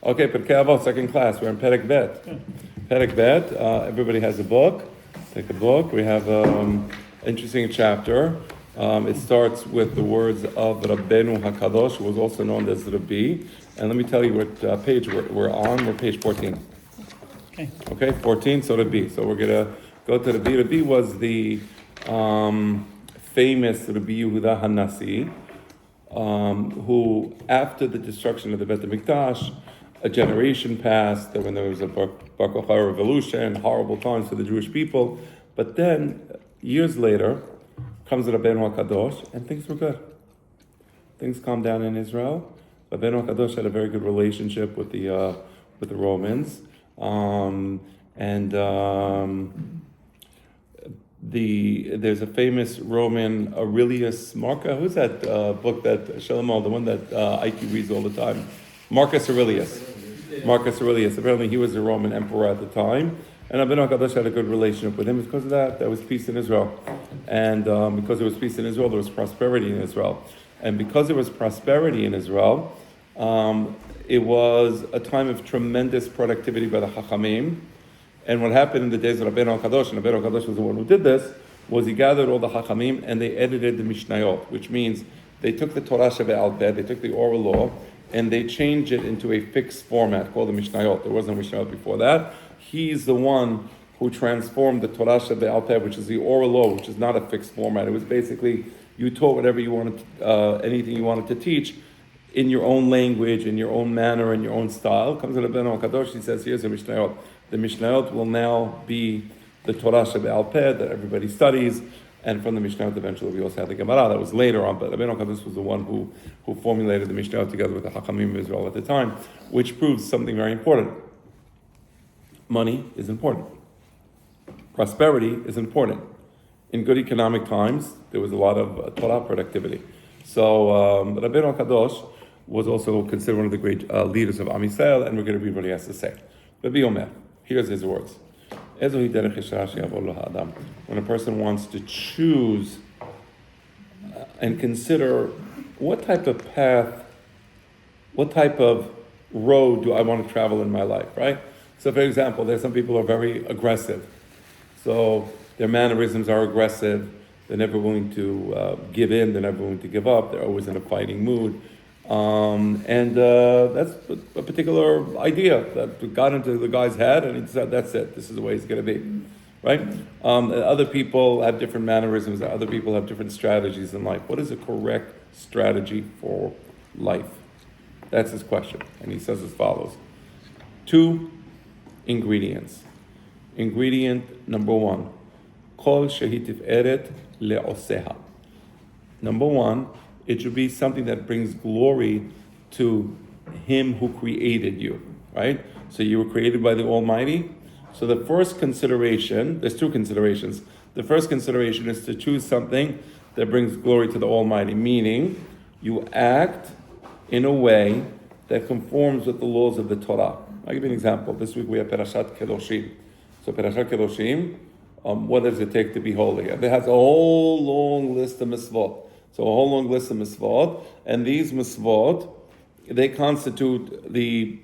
Okay, Pirqe Abot, second class. We're in Pirqe Abot. Pirqe Abot. Everybody has a book. Take a book. We have an interesting chapter. It starts with the words of Rabbeinu HaKadosh, who was also known as Rabbi. And let me tell you what page we're on. We're page 14. Okay, 14, so Rabbi. So we're going to go to Rabbi. Rabbi was the famous Rabbi Yehuda HaNasi, who, after the destruction of the Bet HaMikdash, a generation passed, when there was a Bar Kokhba revolution, horrible times for the Jewish people. But then, years later, comes Rabbeinu HaKadosh, and things were good. Things calmed down in Israel. Rabbeinu HaKadosh had a very good relationship with the Romans. There's a famous Roman Aurelius Marcus. Who's that book that Shalom, the one that IQ reads all the time? Marcus Aurelius. Marcus Aurelius. Apparently, he was a Roman emperor at the time, and Rabbeinu HaKadosh had a good relationship with him. Because of that, there was peace in Israel, and because there was peace in Israel, there was prosperity in Israel, and because there was prosperity in Israel, it was a time of tremendous productivity by the Chachamim. And what happened in the days of Rabbeinu HaKadosh, and Rabbeinu HaKadosh was the one who did this, was he gathered all the Chachamim and they edited the Mishnayot, which means they took the Torah Shebe'al Peh, they took the oral law, and they changed it into a fixed format called the Mishnayot. There wasn't a Mishnayot before that. He's the one who transformed the Torah Shebe'al Peh, which is the oral law, which is not a fixed format. It was basically, you taught whatever you wanted, anything you wanted to teach, in your own language, in your own manner, in your own style. Comes to Rabbeinu HaKadosh, he says, here's the Mishnayot. The Mishnayot will now be the Torah Shebe'al Peh that everybody studies, and from the Mishnayot eventually we also had the Gemara. That was later on, but Rabbeinu HaKadosh was the one who formulated the Mishnayot together with the Hachamim of Israel at the time, which proves something very important. Money is important. Prosperity is important. In good economic times, there was a lot of Torah productivity. So Rabbeinu HaKadosh was also considered one of the great leaders of Am Yisrael, and we're going to read what he has to say. Rabbi Omer, here's his words. When a person wants to choose and consider what type of path, what type of road do I want to travel in my life, right? So for example, there's some people who are very aggressive. So their mannerisms are aggressive. They're never willing to give in. They're never willing to give up. They're always in a fighting mood. That's a particular idea that got into the guy's head, and he said, that's it. This is the way it's going to be, right? Other people have different mannerisms. Other people have different strategies in life. What is a correct strategy for life? That's his question. And he says as follows. 2 ingredients. Ingredient number 1. Kol shehi tiferet le'oseha. Number 1, it should be something that brings glory to Him who created you, right? So you were created by the Almighty. So the first consideration, there's 2 considerations. The first consideration is to choose something that brings glory to the Almighty, meaning you act in a way that conforms with the laws of the Torah. I'll give you an example. This week we have Parashat Kedoshim. So Parashat Kedoshim, what does it take to be holy? It has a whole long list of mitzvot. So a whole long list of mitzvot, and these mitzvot, they constitute the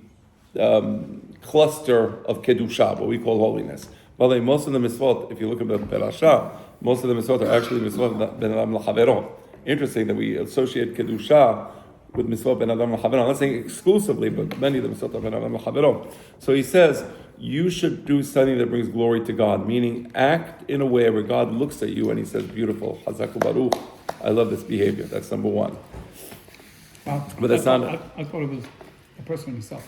cluster of kedusha, what we call holiness. By the way, most of the mitzvot, if you look at the parasha, most of the mitzvot are actually mitzvot ben adam l'chavero. Interesting that we associate kedusha with mitzvot ben adam l'chavero. I'm not saying exclusively, but many of the mitzvot are ben adam l'chavero. So he says, you should do something that brings glory to God, meaning act in a way where God looks at you and He says, beautiful, Hazaku Baruch, I love this behavior. That's number 1. But that's not... I thought it was a person himself.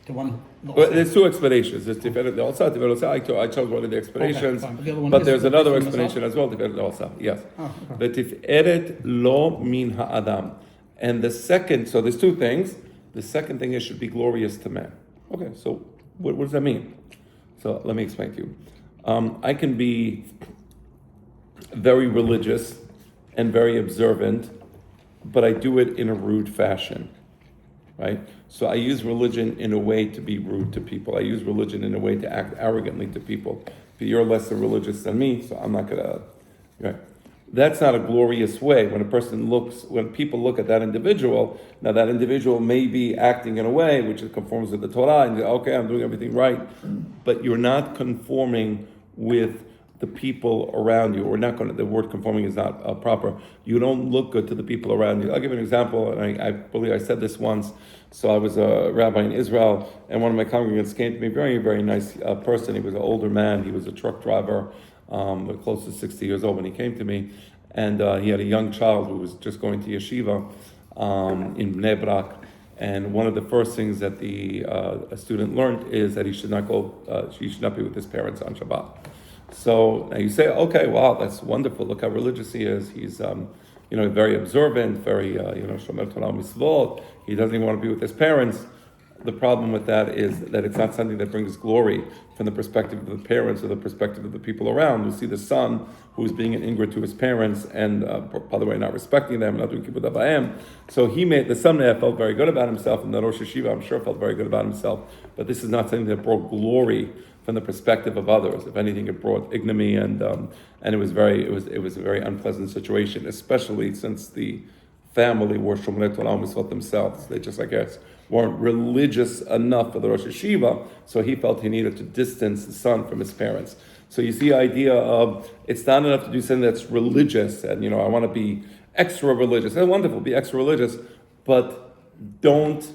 The one... Well, there's 2 explanations. There's Tiferet Le'osa, Tiferet Le'osa. I chose one of the explanations. Okay, but there's another explanation as well, Tiferet Le'osa. Yes. The Tiferet Lo Min Ha'adam. And the second... So there's 2 things. The second thing is should be glorious to man. Okay, so... What does that mean? So let me explain to you. I can be very religious and very observant, but I do it in a rude fashion, right? So I use religion in a way to be rude to people. I use religion in a way to act arrogantly to people. But you're less religious than me, so I'm not gonna, right? that's not a glorious way. When people look at that individual, now that individual may be acting in a way which conforms with the Torah, and you go, okay, I'm doing everything right, but you're not conforming with the people around you. The word conforming is not proper. You don't look good to the people around you. I'll give you an example, and I believe I said this once. So I was a rabbi in Israel, and one of my congregants came to me, very, very nice person. He was an older man. He was a truck driver, close to 60 years old when he came to me. And he had a young child who was just going to yeshiva in Bnei Brak. And one of the first things that a student learned is that he should not be with his parents on Shabbat. So now you say, okay, wow, that's wonderful. Look how religious he is. He's, very observant, very, shomer Torah mitzvot. He doesn't even want to be with his parents. The problem with that is that it's not something that brings glory from the perspective of the parents or the perspective of the people around who see the son who's being an ingrat to his parents and, by the way, not respecting them, not doing kibbutz abayim. So the son felt very good about himself, and the Rosh Hashiva, I'm sure, felt very good about himself. But this is not something that brought glory from the perspective of others. If anything, it brought ignominy, and it was a very unpleasant situation, especially since the family were Shomrei Torah Mitzvot themselves. They just, I guess, weren't religious enough for the Rosh Hashiva, so he felt he needed to distance the son from his parents. So you see the idea of, it's not enough to do something that's religious, and I want to be extra religious. That's wonderful, be extra religious, but don't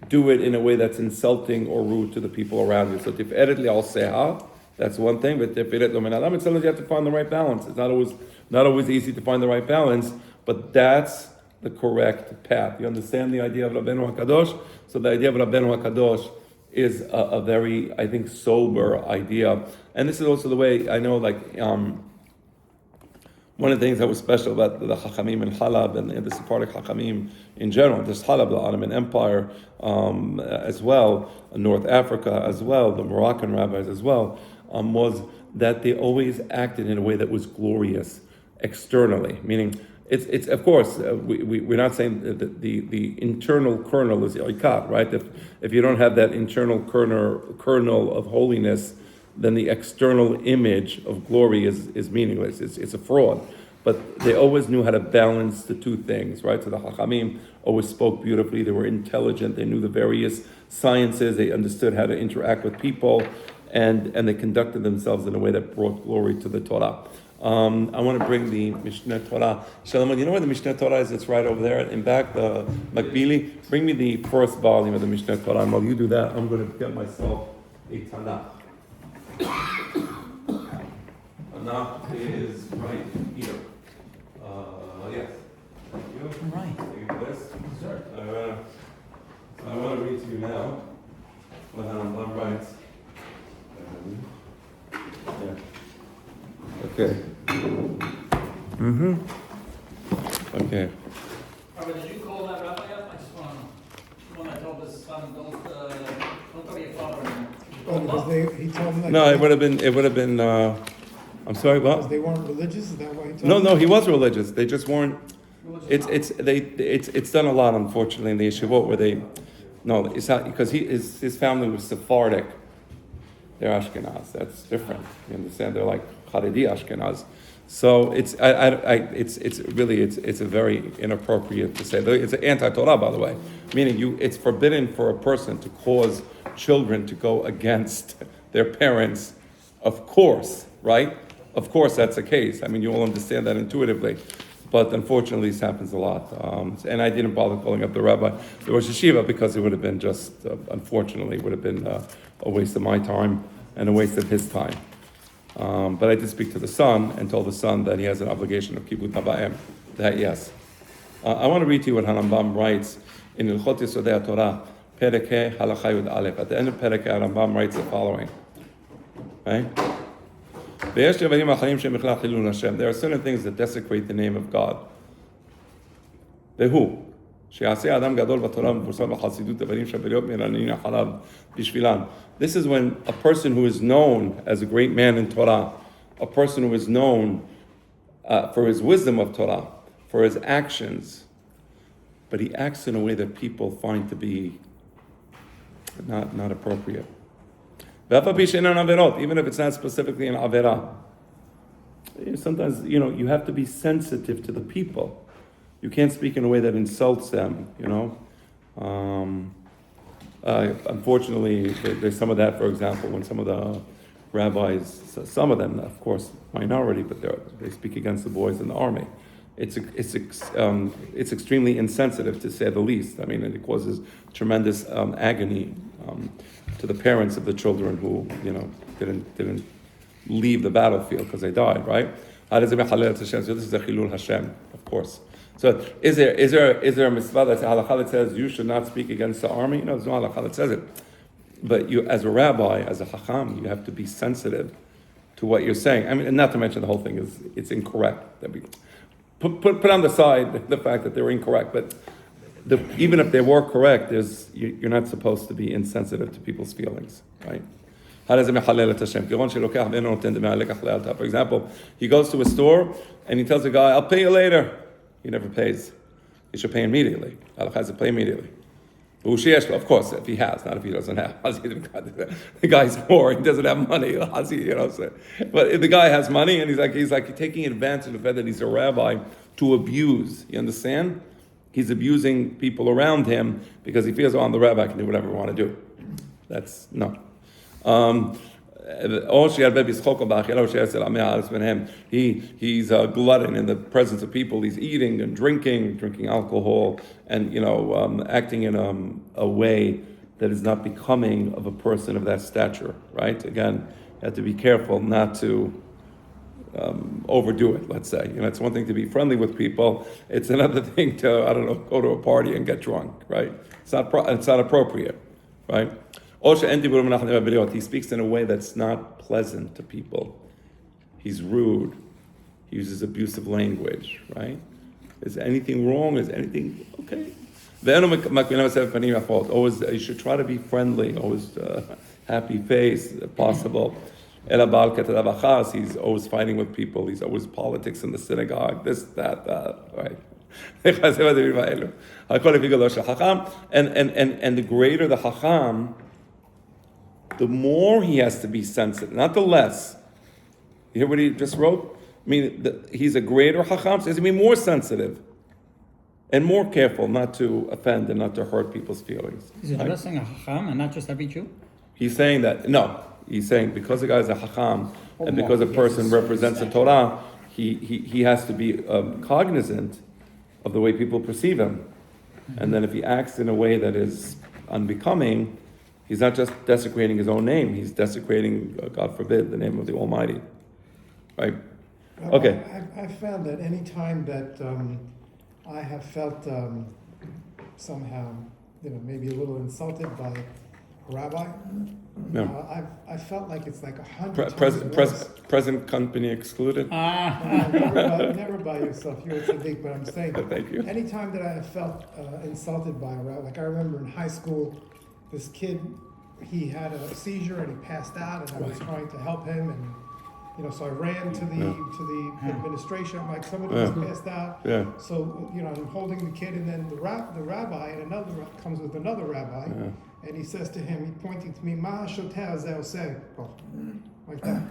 do it in a way that's insulting or rude to the people around you. So tiferet li al seha, that's one thing, but tiferet lo min adam, it's sometimes you have to find the right balance. It's not always easy to find the right balance, but that's the correct path. You understand the idea of Rabbeinu HaKadosh? So the idea of Rabbeinu HaKadosh is a very, I think, sober idea. And this is also the way, I know, one of the things that was special about the Chachamim in Halab and the Sephardic Chachamim in general, this Halab, the Ottoman Empire as well, North Africa as well, the Moroccan rabbis as well, was that they always acted in a way that was glorious externally, meaning it's of course we're not saying that the internal kernel is ikar, right? If you don't have that internal kernel of holiness, then the external image of glory is meaningless. It's a fraud. But they always knew how to balance the two things, right? So the Chachamim always spoke beautifully. They were intelligent. They knew the various sciences. They understood how to interact with people, and they conducted themselves in a way that brought glory to the Torah. I want to bring the Mishneh Torah. Shalom, you know where the Mishneh Torah is? It's right over there in back, the Makbili. Bring me the first volume of the Mishneh Torah, and while you do that, I'm going to get myself a Tanakh. Tanakh is right here. Yes. Thank you. All right. Thank you for this. Sir. So I want to read to you now what Rambam writes. Okay. Okay. Rabbi, did you call that rabbi up? I just want to, the one that told his son, don't go to your father anymore. Oh, because he told them that. No, it would have been. I'm sorry. Because What? they weren't religious. Is that why he told No, them? no, he was religious. They just weren't. It's done a lot, unfortunately, in the yeshivot where they. No, it's not because his family was Sephardic. They're Ashkenaz. That's different. You understand? They're like Haredi Ashkenaz. So it's a very inappropriate to say. It's an anti-Torah, by the way, meaning it's forbidden for a person to cause children to go against their parents. Of course, right? Of course, that's the case. I mean, you all understand that intuitively. But unfortunately, this happens a lot. And I didn't bother calling up the rabbi, the Rosh Hashiva, because it would have been just, unfortunately, would have been a waste of my time and a waste of his time. But I did speak to the son and told the son that he has an obligation of kibbutz abayim. That yes. I want to read to you what Rambam writes in Ilchot Yesodei Torah, Pirqe Halacha Yud Aleph. At the end of Pirqe, Rambam writes the following. Right? There are certain things that desecrate the name of God. This is when a person who is known as a great man in Torah, a person who is known for his wisdom of Torah, for his actions, but he acts in a way that people find to be not appropriate. Even if it's not specifically an Averah. sometimes, you have to be sensitive to the people. You can't speak in a way that insults them, Unfortunately, there's some of that, for example, when some of the rabbis, some of them, of course, minority, but they speak against the boys in the army. It's extremely insensitive, to say the least. I mean, it causes tremendous agony to the parents of the children who, didn't leave the battlefield because they died, right? So this is a chilul Hashem, of course. So is there a mitzvah that's a halakha that says you should not speak against the army? No, there's no halakha that says it. But you, as a rabbi, as a chacham, you have to be sensitive to what you're saying. I mean, and not to mention the whole thing it's incorrect. That we put on the side the fact that they were incorrect. But even if they were correct, you're not supposed to be insensitive to people's feelings, right? For example, he goes to a store and he tells the guy, "I'll pay you later." He never pays. He should pay immediately. Allah has to pay immediately. Of course, if he has, not if he doesn't have. The guy's poor, he doesn't have money. But if the guy has money and he's like taking advantage of the fact that he's a rabbi to abuse. You understand? He's abusing people around him because he feels, the rabbi can do whatever he want to do. That's no. He's a glutton in the presence of people. He's eating and drinking alcohol, and acting in a way that is not becoming of a person of that stature. Right? Again, you have to be careful not to overdo it. Let's say, it's one thing to be friendly with people. It's another thing to go to a party and get drunk. Right? It's not appropriate. Right? He speaks in a way that's not pleasant to people. He's rude. He uses abusive language, right? Is anything wrong? Is anything okay? Always, you should try to be friendly, always happy face, if possible. He's always fighting with people. He's always politics in the synagogue, this, that, right? And the greater the Chacham, the more he has to be sensitive, not the less. You hear what he just wrote? I mean, he's a greater Chacham, so he has to be more sensitive and more careful not to offend and not to hurt people's feelings. Is he addressing a Chacham and not just every Jew? He's saying that, no. He's saying because the guy is a Chacham and because a person represents the Torah, he has to be cognizant of the way people perceive him. Mm-hmm. And then if he acts in a way that is unbecoming, he's not just desecrating his own name, he's desecrating, God forbid, the name of the Almighty. Right? Okay. I found that any time that I have felt somehow, maybe a little insulted by a rabbi, I felt like it's like 100 times worse. Present company excluded? Never by yourself, you're a tzaddik, but I'm saying, thank you. Any time that I have felt insulted by a rabbi, like I remember in high school, this kid, he had a seizure and he passed out, and I was trying to help him, and so I ran to the administration. I'm like, somebody was passed out. Yeah. So I'm holding the kid, and then the rabbi and comes with another rabbi, and he says to him, he's pointing to me, Ma shoter zeh oseh, like that.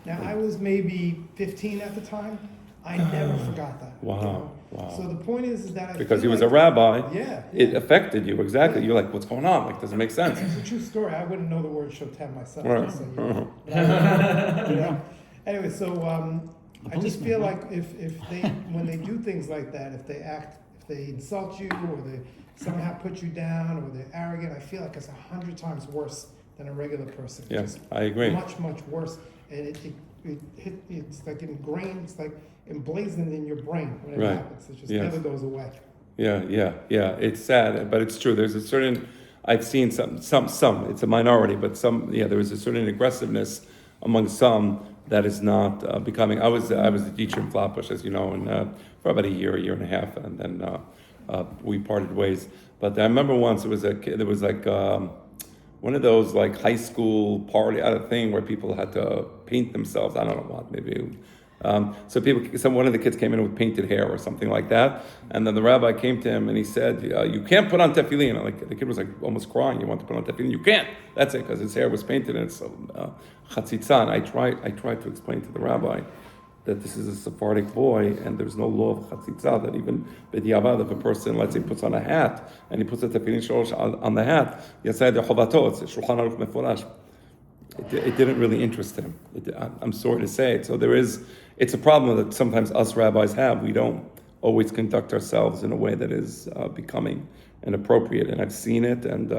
Now I was maybe 15 at the time. I never forgot that. Wow. So the point is that because he was a rabbi, yeah, it affected you exactly. Yeah. You're like, what's going on? Like, doesn't make sense. It's a true story. I wouldn't know the word shotem myself. Right. Anyway, so I just feel like if they when they do things like that, if they insult you or they somehow put you down or they're arrogant, I feel like it's 100 times worse than a regular person. Yes, I agree. Much worse, and it's like ingrained. It's like emblazoned in your brain when it happens. It just never goes away. Yeah. It's sad, but it's true. There's a certain, I've seen some. It's a minority, but some. Yeah, there is a certain aggressiveness among some that is not becoming. I was a teacher in Flatbush, as you know, and for about a year and a half, and then we parted ways. But I remember once there was like one of those like high school party thing where people had to paint themselves. I don't know what, maybe. So one of the kids came in with painted hair or something like that, and then the rabbi came to him and he said, "You can't put on tefillin." Like the kid was like almost crying. You want to put on tefillin? You can't. That's it, because his hair was painted and it's chatzitza. And I tried to explain to the rabbi that this is a Sephardic boy, and there's no law of chatzitza, that even b'diavad, if a person, let's say, puts on a hat, and he puts a tefillin shalosh on the hat, yasai de chovato, it's a Shulchan Aruch meforash. It didn't really interest him. I'm sorry to say it. So it's a problem that sometimes us rabbis have. We don't always conduct ourselves in a way that is becoming and appropriate, and I've seen it, and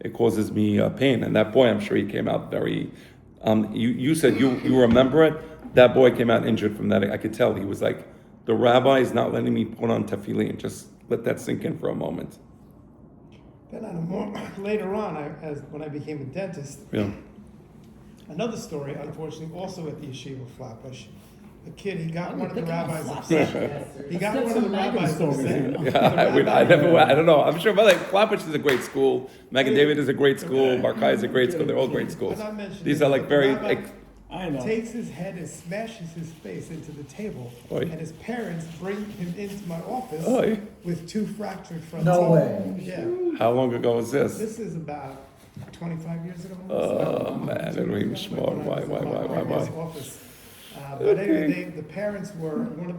it causes me pain. And that boy, I'm sure he came out very, you said you remember it? That boy came out injured from that. I could tell. He was like, the rabbi is not letting me put on tefillin. Just let that sink in for a moment. Then later on, when I became a dentist, Yeah. another story, unfortunately, also at the yeshiva of Flatbush. A kid, he got one of the thinking of rabbis Flatbush. upset. He got That's one of the some Megan rabbis stories, upset. you know? Yeah, I don't know. I'm sure, but like Flatbush is a great school. Magen David is a great school. Barkai is a great school. They're all great schools. I'm not mentioning These it, are like but very. the rabbi I know. takes his head and smashes his face into the table, Oy. and his parents bring him into my office Oy. with 2 fractured front No teeth. way. Yeah, How long ago was this? this is about 25 years ago. Oh man, Elohim Shmor. Why? Office. But anyway, the parents were one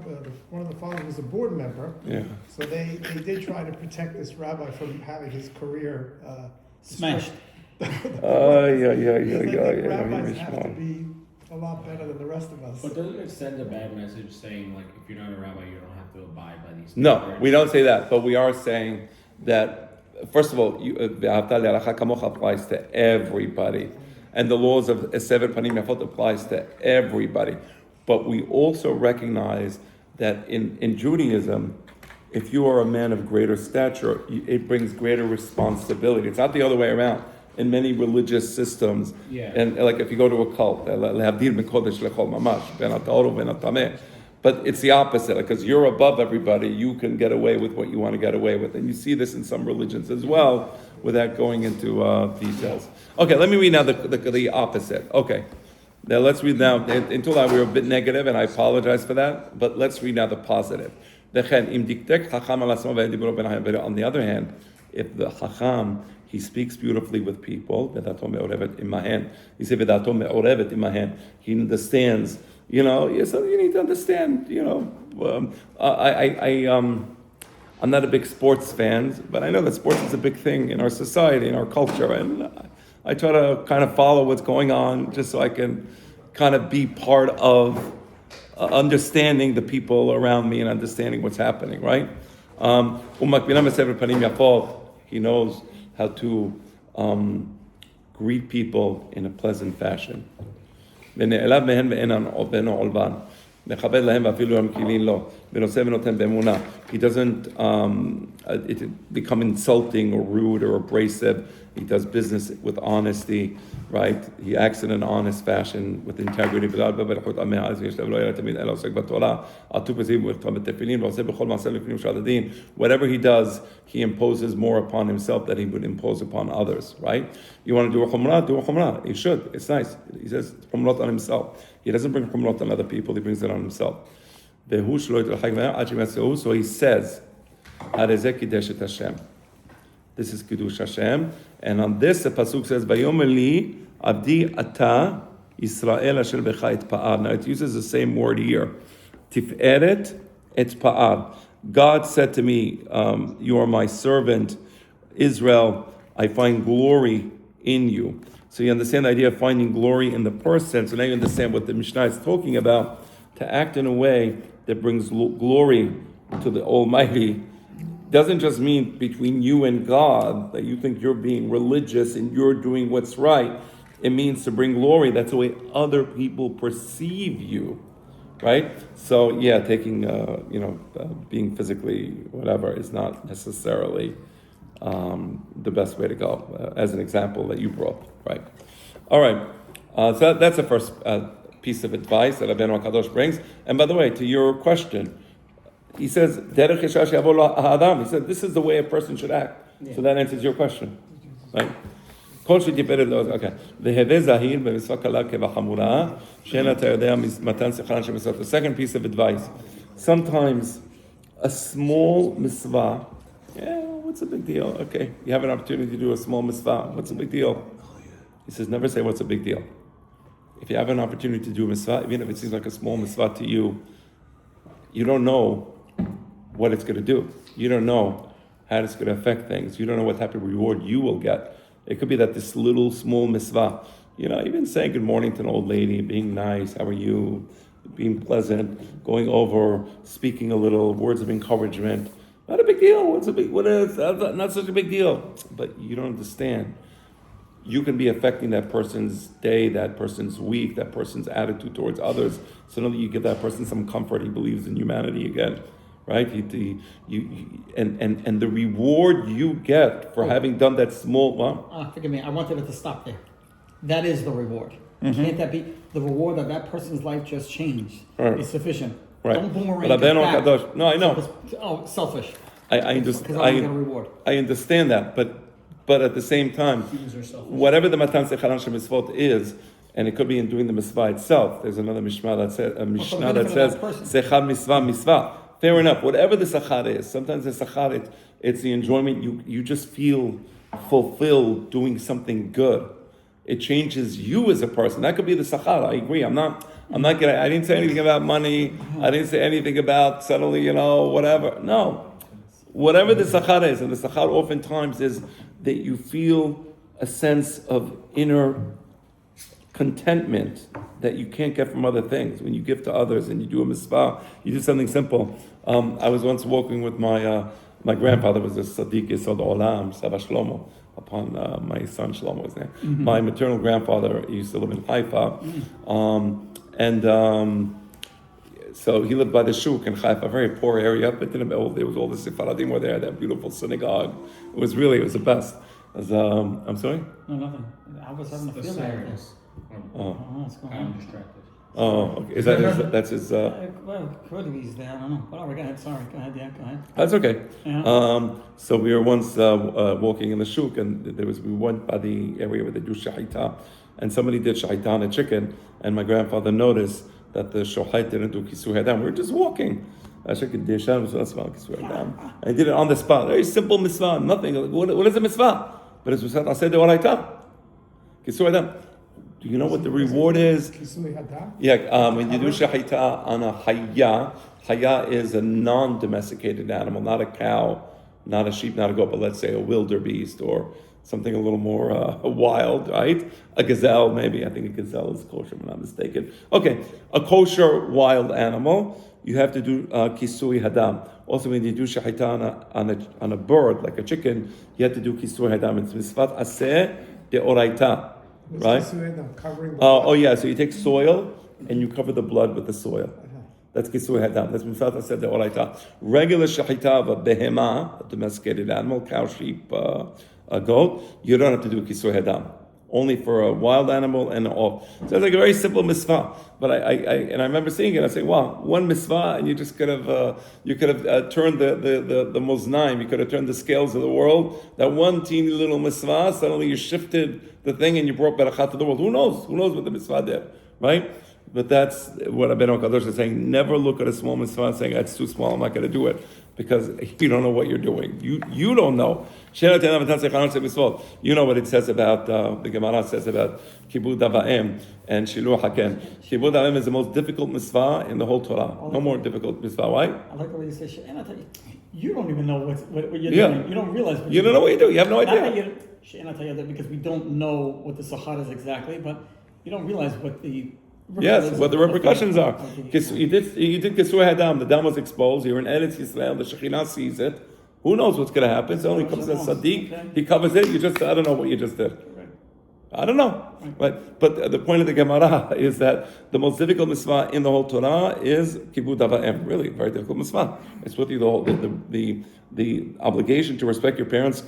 of the fathers was a board member, Yeah. so they did try to protect this rabbi from having his career Smashed. Yeah. Rabbis have to Shmor. be a lot better than the rest of us. But doesn't it send a bad message saying, like, if you're not a rabbi, you don't have to abide by these No, standards? we don't say that, but we are saying that, first of all, V'ahavta le'arecha kamocha applies to everybody. And the laws of Sever Panim Yafot applies to everybody. But we also recognize that in Judaism, if you are a man of greater stature, it brings greater responsibility. It's not the other way around. In many religious systems, Yeah. and like if you go to a cult, but it's the opposite, because you're above everybody, you can get away with what you want to get away with. And you see this in some religions as well, without going into details. Okay, let me read now the opposite. Okay, now let's read now. Until now we were a bit negative, and I apologize for that, but let's read now the positive. On the other hand, if the Chacham, he speaks beautifully with people, he said, he understands, so you need to understand, I'm not a big sports fan, but I know that sports is a big thing in our society, in our culture, and I try to kind of follow what's going on just so I can kind of be part of understanding the people around me and understanding what's happening, right? He knows how to greet people in a pleasant fashion. He doesn't become insulting or rude or abrasive. He does business with honesty, right? He acts in an honest fashion with integrity. Whatever he does, he imposes more upon himself than he would impose upon others, right? You want to do a chumrah? He should. It's nice. He says chumrah on himself. He doesn't bring chumrah on other people. He brings it on himself. So he says, this is Kiddush Hashem. And on this, the Pasuk says, Vayomer li avdi ata Yisrael asher becha et pa'ar. Now it uses the same word here. Tiferet et pa'ar. God said to me, you are my servant, Israel. I find glory in you. So you understand the idea of finding glory in the person. So now you understand what the Mishnah is talking about. To act in a way that brings glory to the Almighty doesn't just mean between you and God, that you think you're being religious and you're doing what's right. It means to bring glory. That's the way other people perceive you, right? So yeah, taking, being physically whatever is not necessarily the best way to go, as an example that you brought, right? All right, so that's the first piece of advice that Rabbeinu HaKadosh brings. And by the way, to your question, he says, Derech Yeshash Yavo Ha'adam. He said, this is the way a person should act. So that answers your question, right? Kol she'tipered those. Okay. V'heveh zahir b'mitzvah kala kevachamura she'ena ta'yodea matan sechran she'mitzvah. The second piece of advice. Sometimes a small mitzvah, what's the big deal? Okay, you have an opportunity to do a small mitzvah. What's the big deal? He says, never say what's a big deal. if you have an opportunity to do a mitzvah, even if it seems like a small mitzvah to you, you don't know what it's going to do. You don't know how it's going to affect things. You don't know what type of reward you will get. It could be that this little small mitzvah, even saying good morning to an old lady, being nice, how are you, being pleasant, going over, speaking a little, words of encouragement. Not a big deal. What is not such a big deal. But you don't understand. You can be affecting that person's day, that person's week, that person's attitude towards others. So now that you give that person some comfort, he believes in humanity again, right? And the reward you get for having done that small. Forgive me. I wanted it to stop there. That is the reward. Can't that be the reward that person's life just changed? Right. Is sufficient. Right. Don't boomerang But it back. no, I know. Selfish. I Because I don't get a reward. I understand that, but at the same time, whatever the matan secharan shemitzvot is, and it could be in doing the mitzvah itself. There's another mishnah that says sechar mitzvah. Fair enough. Whatever the sachar is, sometimes the sachar it's the enjoyment. You just feel fulfilled doing something good. It changes you as a person. That could be the sachar. I agree. I didn't say anything about money. I didn't say anything about suddenly, whatever. No. Whatever the sachar is, and the sachar oftentimes is that you feel a sense of inner contentment that you can't get from other things. When you give to others and you do a mitzvah, you do something simple. I was once walking with my grandfather was a Sadiq Yesod Olam, Saba Shlomo, upon my son Shlomo's name. My maternal grandfather used to live in Haifa, so he lived by the Shuk in Haifa, a very poor area, but there was all the Sephardim were there, that beautiful synagogue. It was the best. I'm sorry? No, nothing. I was having a The feeling. sirens. What's going I'm on? distracted. Oh, okay. That's his... Well, could be there. I don't know. Whatever. Go ahead. Sorry. Go ahead. Yeah. Go ahead. That's okay. Yeah. So we were once walking in the shuk, and we went by the area where they do shahita, and somebody did shahita on a chicken, and my grandfather noticed that the shohait didn't do kisur hadam. We were just walking. I did it on the spot. Very simple mitzvah, nothing. What is a mitzvah? But it's I said the oraita. Kisur hadam. Do you know what the reward is? Kisui Hadam? Yeah, when you do shahita on a hayya is a non-domesticated animal, not a cow, not a sheep, not a goat, but let's say a wildebeest or something a little more wild, right? A gazelle, maybe. I think a gazelle is kosher, if I'm not mistaken. Okay, a kosher wild animal, you have to do kisui hadam. Also, when you do shahita on a bird, like a chicken, you have to do kisui hadam. It's misvat aseh de oraita. Right? Covering So you take soil and you cover the blood with the soil. That's kisui hadam. That's misat said the oraita. Regular shahita of a behema, a domesticated animal, cow, sheep, a goat, you don't have to do kisui hadam. Only for a wild animal and all. So it's like a very simple mitzvah. But I remember seeing it. I say, wow, one mitzvah, and you just could have turned the moznaim. You could have turned the scales of the world. That one teeny little mitzvah, suddenly you shifted the thing and you brought barakah to the world. Who knows? Who knows what the mitzvah did, right? But that's what Rabbeinu Kadosh is saying. Never look at a small mitzvah and saying, that's too small, I'm not going to do it. Because you don't know what you're doing. You don't know. You know what it says about, the Gemara says about Kibud Ava'im and Shiluach HaKen. Kibud Ava'im is the most difficult mitzvah in the whole Torah. No more difficult mitzvah. Why? I like the way you say shit. And I tell you, you don't even know what you're doing. You don't realize what you don't know what you do. You have no idea. And I tell you that because we don't know what the sachar is exactly, but you don't realize what the what the repercussions are. You did Kisur Hadam, the dam was exposed, you're in Eretz Yisrael, the Shekhinah sees it. Who knows what's going to happen? So only comes a Sadiq, he covers it, I don't know what you just did. I don't know. Right? But the point of the Gemara is that the most difficult mitzvah in the whole Torah is Kibud Ava'im. Really, very difficult mitzvah. It's with you the obligation to respect your parents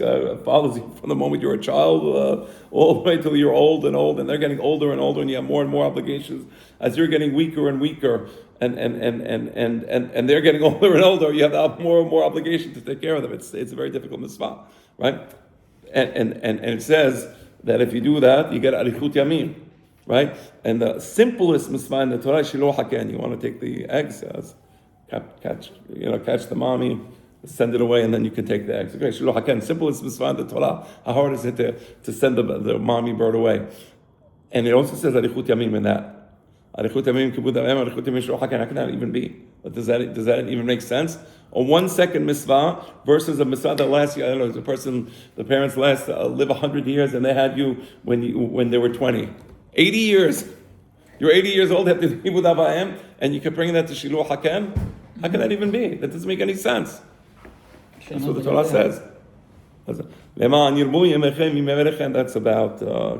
follows you from the moment you're a child all the way till you're old, and they're getting older and older, and you have more and more obligations. As you're getting weaker and weaker, and they're getting older and older, you have more and more obligation to take care of them. It's a very difficult mitzvah, right? And it says that if you do that, you get arichut yamim, right? And the simplest mitzvah in the Torah is shiluach haken. You want to take the eggs, catch the mommy, send it away, and then you can take the eggs. Okay, shiluach haken, simplest mitzvah in the Torah. How hard is it to send the mommy bird away? And it also says Arichut Yamim in that. Arichut Yamim Kibud Avim, Arichut Yamim Shloach HaKen. How can that even be? But does that even make sense? A 1 second mitzvah versus a mitzvah that lasts, I don't know, the parents live 100 years and they had you when they were 20. 80 years. You're 80 years old, have to do Kibud Avim, and you can bring that to Shiluach HaKen? How can that even be? That doesn't make any sense. That's what the Torah says. That's about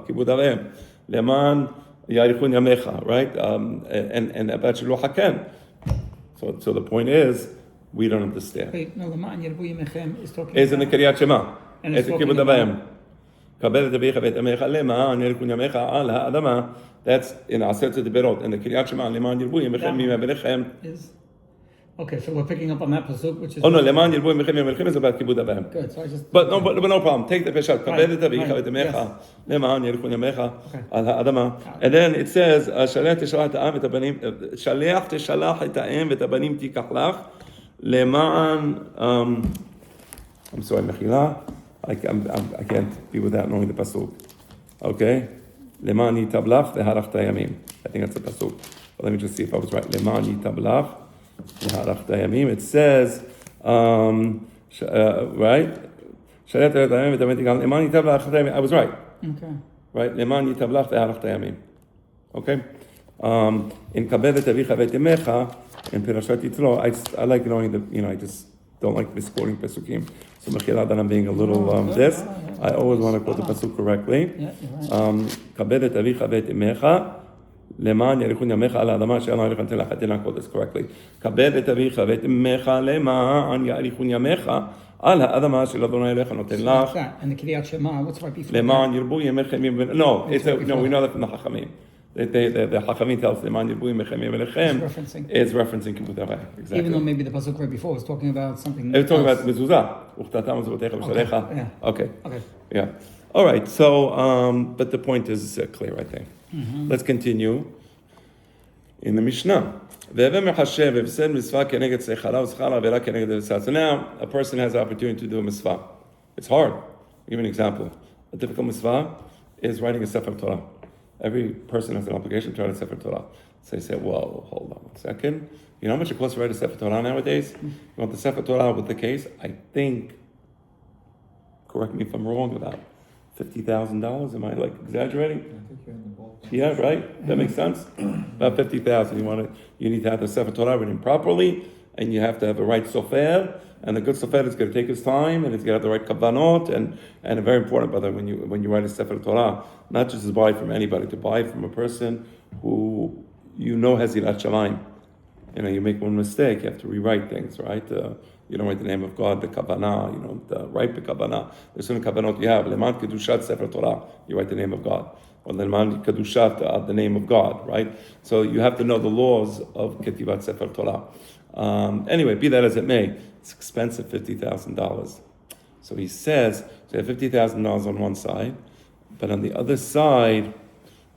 Kibud Avim. Leman Yarichun Yamecha, right? And about Shiluach HaKen. So the point is, we don't understand. Wait, no, Leman Yirbu Yemechem is talking Is in the Kiryat Shema. And It's it's in Kibud talking Avim. Kabel Tavicha Vet Amecha Leman Yarichun Yamecha Al Ha'adama. That's in Aseret Deberot. And the Kiryat Shema, Leman Yirbu Yemechem Mimebelechem. is. Okay, so we're picking up on that pasuk, which is. Oh no, Leman Yirbu Yemechem Mimebelechem is about Kibud Avim. Good. So I just. But no problem. Take the peshat. Kabel Tavicha Vet Yes. Amecha Leman Yarichun Yamecha Okay. Al Ha'adama. And then it says, Shaliach Teshalach Ta'am Et Abanim. Shaliach Teshalach Et Ta'am Et Abanim Tikach Lach. Leman. I'm sorry, Mechila. I can't be without knowing the pasuk. Okay, Leman Yitablach Veharach Tayamim. I think that's the pasuk. But let me just see if I was right. Leman Yitablach Veharach Tayamim. It says, right? Leman Yitablach Tayamim. I was right. Okay. Right? Leman Yitablach Veharach Tayamim. Okay. In Kabevet Avicha Vetemecha in Pirashat Yitro, I like knowing that. I just don't like misquoting pesukim. So Mechila, that I'm being a little this. I always want to quote the pasuk correctly. Yeah, you're right. Kabedet avicha vet imecha leman yerichun yamecha al adama she'al ha'irichan telach. I did not quote this correctly. Kabedet avicha vet imecha leman yerichun yamecha al ha'adama she'al Adonai elecha noten So lach that's that. And the Kiryat Shema, what's right before leman that? yirbu yemechem yim. No, we know that from the Chachamim. The Chachamim tells leman yirbu yemechem yim velechem. It's referencing Kibud Avim. Exactly. Even though maybe the pasuk right before was talking about something. It's talking else. about mezuzah. Uchtatam zvotecha v'shalecha. Yeah. Okay. Okay. Yeah. All right. So, but the point is clear, I think. Let's continue in the Mishnah. So now a person has the opportunity to do a mitzvah. It's hard. I'll give you an example. A difficult mitzvah is writing a Sefer Torah. Every person has an obligation to write a Sefer Torah. So you say, whoa, hold on 1 second. You know how much it costs to write a Sefer Torah nowadays? You want the Sefer Torah with the case? I think, correct me if I'm wrong, about $50,000. Am I exaggerating? I think you're in the ballpark. Yeah, right? That makes sense? About 50,000. You need to have the Sefer Torah written properly, and you have to have a right sofer, and the good sofer is going to take his time, and he's going to have the right kavanot, and very important, brother, when you write a Sefer Torah, not just to buy it from anybody, to buy it from a person who has Yirat Shamayim. You make one mistake, you have to rewrite things, right? You don't write the name of God, the kavanah, you don't write the kavanah. There's certain kavanot you have. Leman kedushat Sefer Torah, you write the name of God. Or leman kedushat, the name of God, right? So you have to know the laws of ketivat Sefer Torah. Anyway, be that as it may, it's expensive, $50,000. So he says, so you have $50,000 on one side, but on the other side,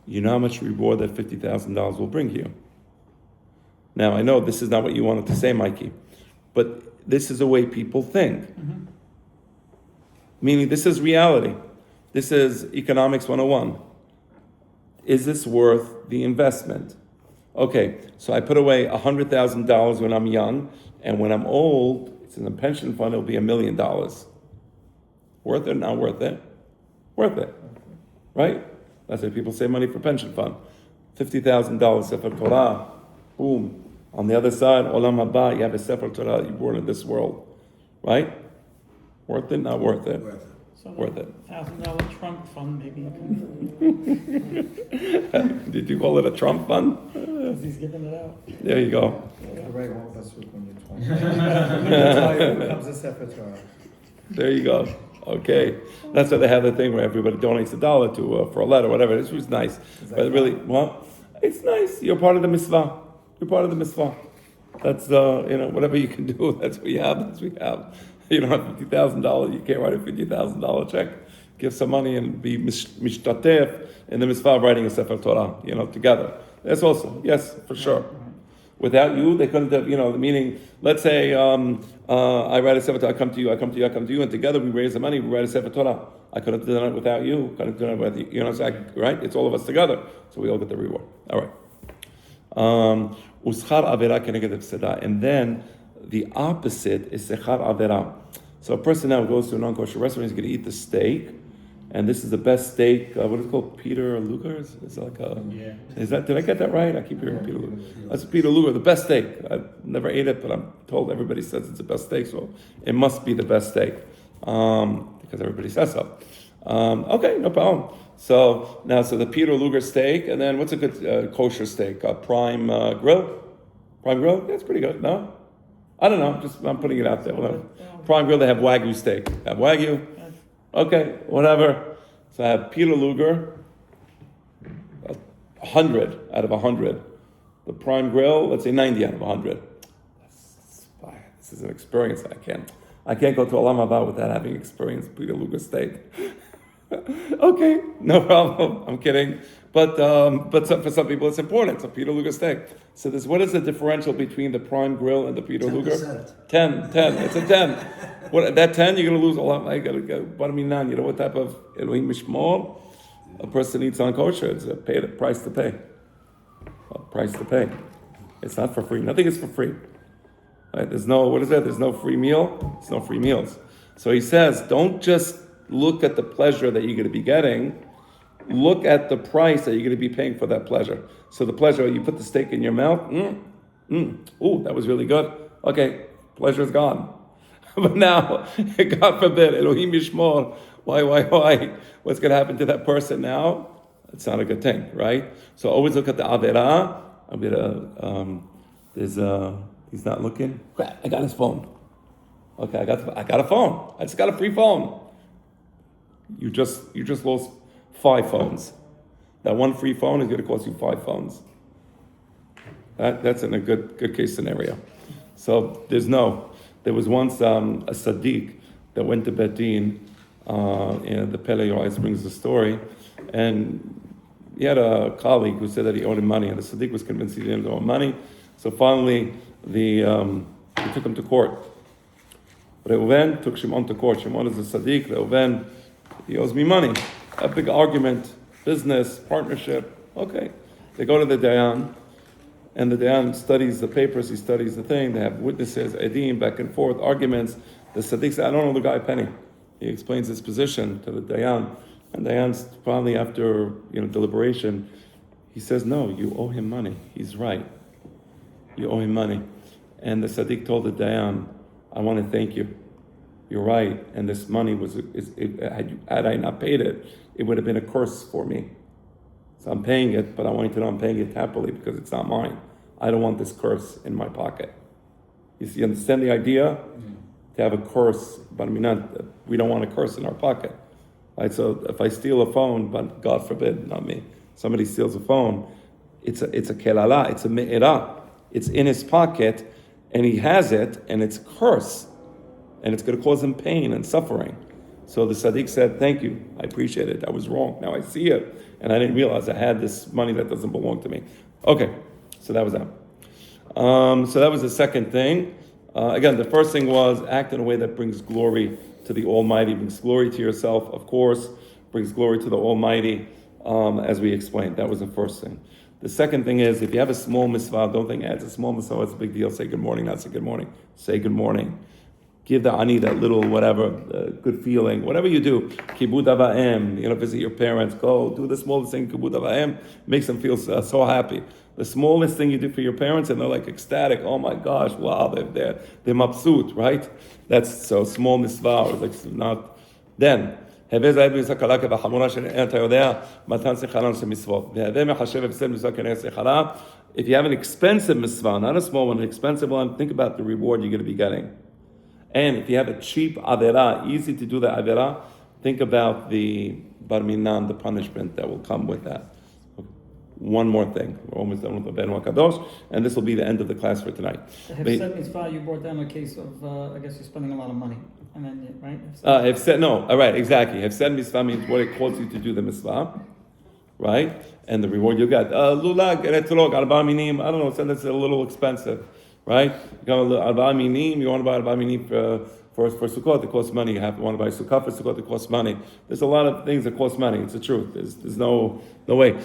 you know how much reward that $50,000 will bring you. Now, I know this is not what you wanted to say, Mikey, but this is the way people think. Meaning, this is reality. This is economics 101. Is this worth the investment? Okay, so I put away $100,000 when I'm young, and when I'm old, it's in a pension fund, it'll be $1 million. Worth it? Not worth it? Worth it. Right? That's why people save money for pension fund. $50,000 Sefer Torah. Boom. On the other side, Olam Haba, you have a Sefer Torah, you're born in this world. Right? Worth it? Not worth it? So Worth it. $1,000 Trump fund, maybe you can. Did you call it a Trump fund? He's giving it out. There you go. The right one pasuk when you're 20. Comes a Sefer Torah. There you go. Okay. That's why they have the thing where everybody donates $1 to for a letter, whatever. This was nice. But really, well, it's nice. You're part of the mitzvah. You're part of the mitzvah. That's, whatever you can do, that's what you have. That's what you have. You don't have $50,000. You can't write a $50,000 check. Give some money and be mishtatef in the mitzvah of writing a Sefer Torah, together. That's also, yes, for sure. Without you, they couldn't have, meaning, let's say I write a Sefer Torah, I come to you, and together we raise the money, we write a Sefer Torah. I couldn't have done it without you, couldn't have done it without you. You know what I'm saying? Right? It's all of us together. So we all get the reward. All right. Uschar avera keneged hefseda. And then the opposite is sechar avera. So a person now goes to a non-kosher restaurant, he's going to eat the steak, and this is the best steak. What is it called? Peter Luger's? It's like Yeah. did I get that right? I keep hearing Peter Luger. That's Peter Luger, the best steak. I've never ate it, but I'm told everybody says it's the best steak, so it must be the best steak. Because everybody says so. Okay, no problem. So the Peter Luger steak, and then what's a good kosher steak? Prime grill? Prime grill? Yeah, it's pretty good, no? I don't know, I'm putting it out there. Whatever. Prime grill, they have Wagyu steak. Have Wagyu? Okay, whatever. So I have Peter Luger, 100 out of 100. The prime grill, let's say 90 out of 100. This is an experience. I can't go to Olam Haba without having experienced Peter Luger steak. Okay, no problem. I'm kidding. But for some people it's important. So Peter Luger steak. So what is the differential between the prime grill and the Peter Luger? 10. It's a 10. What, that 10, you're going to lose a lot. I got to go. Bar minan. You know what type of Elohim Mishmor a person eats on kosher? It's a price to pay. A price to pay. It's not for free. Nothing is for free. Right? There's no free meal. There's no free meals. So he says, don't just look at the pleasure that you're going to be getting. Look at the price that you're going to be paying for that pleasure. So the pleasure, you put the steak in your mouth. Ooh, that was really good. Okay, pleasure's gone. But now, God forbid, Elohim Yishmor. Why? What's going to happen to that person now? It's not a good thing, right? So always look at the Avera. He's not looking. Crap, I got his phone. Okay, I got a phone. I just got a free phone. You just lost 5 phones. That one free phone is going to cost you 5 phones. That's in a good case scenario. So there was once a Sadiq that went to Bet Din, and the Pele always brings the story, and he had a colleague who said that he owed him money, and the Sadiq was convinced he didn't owe him money. So finally, he took him to court. Reuven took Shimon to court. Shimon is a Sadiq. Reuven, he owes me money. A big argument, business, partnership. Okay. They go to the Dayan, and the Dayan studies the papers, he studies the thing, they have witnesses, edim, back and forth, arguments. The Sadiq said, I don't owe the guy a penny. He explains his position to the Dayan, and Dayan's finally, after deliberation, he says, no, you owe him money. He's right. You owe him money. And the Sadiq told the Dayan, I want to thank you. You're right. And this money had I not paid it, it would have been a curse for me. So I'm paying it, but I want you to know I'm paying it happily because it's not mine. I don't want this curse in my pocket. You understand the idea? To have a curse, but we don't want a curse in our pocket. Right? So if I steal a phone, but God forbid, not me, somebody steals a phone, it's a kelala, it's a me'era. It's in his pocket, and he has it, and it's a curse. And it's going to cause him pain and suffering. So the Sadiq said, thank you, I appreciate it, I was wrong. Now I see it, and I didn't realize I had this money that doesn't belong to me. Okay, so that was that. So that was the second thing. Again, the first thing was act in a way that brings glory to the Almighty, brings glory to yourself, of course, brings glory to the Almighty, as we explained. That was the first thing. The second thing is, if you have a small mitzvah, don't think it's a small mitzvah, it's a big deal. Say good morning, not say good morning. Say good morning. Give the ani that little whatever, good feeling. Whatever you do, kibud avayim, visit your parents. Go do the smallest thing, kibud avayim. Makes them feel so happy. The smallest thing you do for your parents, and they're like ecstatic. Oh my gosh, wow, they're mabsut, right? That's so small mitzvah. It's like not then. If you have an expensive mitzvah, not a small one, an expensive one, think about the reward you're going to be getting. And if you have a cheap avera, easy to do the avera, think about the bar minan, the punishment that will come with that. One more thing. We're almost done with the Ben Kadosh, and this will be the end of the class for tonight. The Hefsed mitzvah, you brought down a case of, I guess you're spending a lot of money. And then, right? Hefsed, no, all right, exactly. Hefsed mitzvah means what it calls you to do the mitzvah. right? And the reward you get, lula, geretzolog, arba minim, I don't know, that's a little expensive, right? You got arba minim, you want to buy arba minim for Sukkot, it costs money. You want to buy Sukkah for Sukkot, it costs money. There's a lot of things that cost money. It's the truth. There's no way.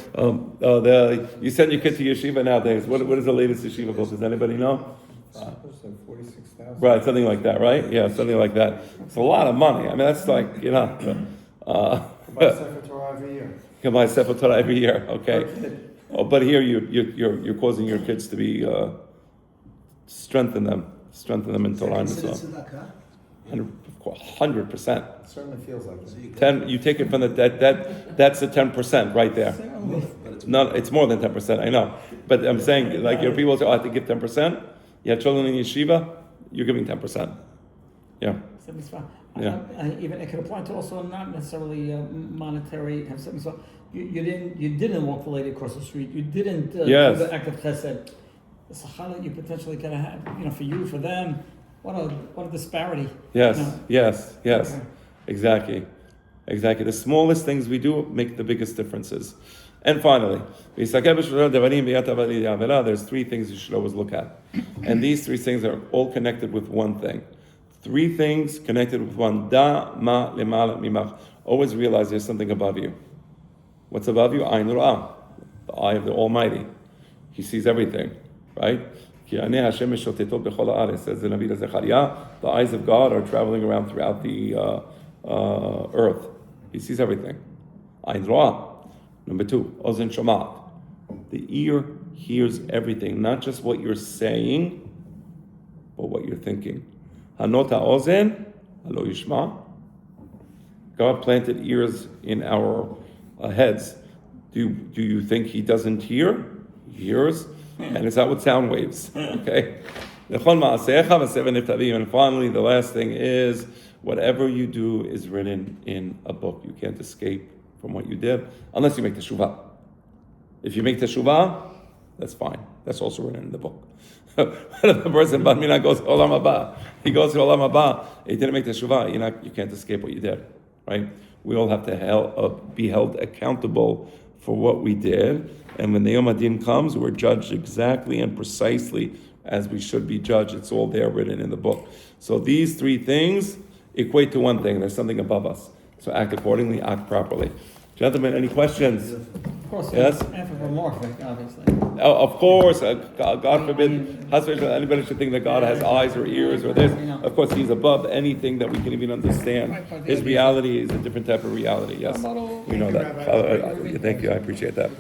You send your kid to yeshiva nowadays. What is the latest yeshiva book? Does anybody know? It's like 46,000. Right, something like that, right? Yeah, something like that. It's a lot of money. I mean, that's like, Buy Sefer Torah every year. you can buy Sefer Torah every year, okay? Oh, but here you're causing your kids to be strengthen them in Torah and Mitzvah. 100%. It certainly feels like it. 10. You take it from that's the 10% right there. No, it's more than 10%. I know, but I'm saying like people say, "Oh, I have to give 10%." You have children in yeshiva, you're giving 10%. Yeah. Yeah. Even it could apply to also not necessarily monetary. Have something. So you didn't walk the lady across the street. You didn't Yes. do the act of chesed. It's a challah you potentially could have had. For you, for them. What a disparity. Yes. You know? Yes. Okay. Exactly. The smallest things we do make the biggest differences. And finally, there's 3 things you should always look at. And these 3 things are all connected with one thing. 3 things connected with one. Da ma lemala mimach. Always realize there's something above you. What's above you? Ayin Ra'ah, the eye of the Almighty. He sees everything, right? Says the Navi Zechariah, the eyes of God are traveling around throughout the earth. He sees everything. Ayin Ra'ah. Number 2, Ozen Shomat. The ear hears everything, not just what you're saying, but what you're thinking. Hanota Ozen, Halo Yishma. God planted ears in our heads. Do you think He doesn't hear? He hears, and it's out with sound waves. Okay. And finally, the last thing is, whatever you do is written in a book. You can't escape from what you did, unless you make teshuvah. If you make teshuvah, that's fine. That's also written in the book. The person Bar Milah goes to Olam Haba. He goes to Olam Haba. He didn't make teshuvah. You can't escape what you did, right? We all have to be held accountable for what we did. And when the Yom HaDin comes, we're judged exactly and precisely as we should be judged. It's all there written in the book. So these 3 things equate to one thing. There's something above us. So act accordingly, act properly. Gentlemen, any questions? Of course, Yes? anthropomorphic, obviously. Oh, of course, God forbid, anybody should think that God has eyes or ears or this. Of course, He's above anything that we can even understand. His reality is a different type of reality, yes. We know that. Thank you, I appreciate that.